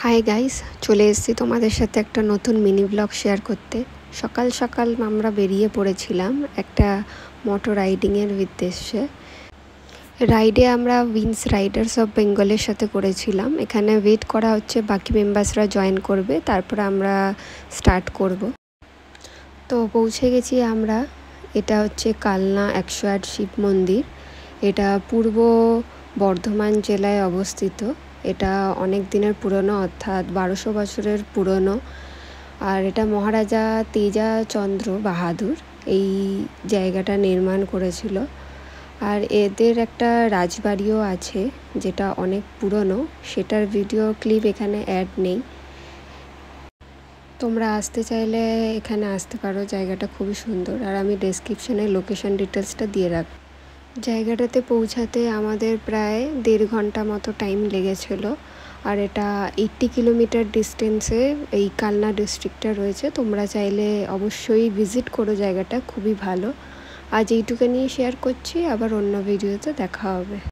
Hi guys, চলে এসেছি তোমাদের সাথে একটা নতুন মিনি ব্লগ শেয়ার করতে। সকাল সকাল আমরা বেরিয়ে পড়েছিলাম একটা মোটর রাইডিংয়ের উদ্দেশ্যে। রাইডে আমরা উইন্স রাইডার্স অফ বেঙ্গলের সাথে করেছিলাম। এখানে ওয়েট করা হচ্ছে, বাকি মেম্বার্সরা জয়েন করবে, তারপর আমরা স্টার্ট করব। তো পৌঁছে গেছি আমরা। এটা হচ্ছে কালনা 108 শিব মন্দির। এটা পূর্ব বর্ধমান জেলায় অবস্থিত। এটা অনেক দিনের পুরনো, অর্থাৎ 1200 বছরের পুরনো। আর এটা মহারাজা তেজাচন্দ্র বাহাদুর এই জায়গাটা নির্মাণ করেছিল। আর এদের একটা রাজবাড়িও আছে যেটা অনেক পুরনো, সেটার ভিডিও ক্লিপ এখানে অ্যাড নেই। তোমরা আসতে চাইলে এখানে আসতে পারো, জায়গাটা খুবই সুন্দর। আর আমি ডেসক্রিপশানে লোকেশন ডিটেলসটা দিয়ে রাখব। জায়গাটাতে পৌঁছাতে আমাদের প্রায় 1.5 ঘন্টা মতো টাইম লেগেছিল। আর এটা 80 কিলোমিটার ডিস্টেন্সে এই কালনা ডিস্ট্রিক্টটা রয়েছে। তোমরা চাইলে অবশ্যই ভিজিট করো, জায়গাটা খুবই ভালো। আজ এইটুকু নিয়ে শেয়ার করছি, আবার অন্য ভিডিওতে দেখা হবে।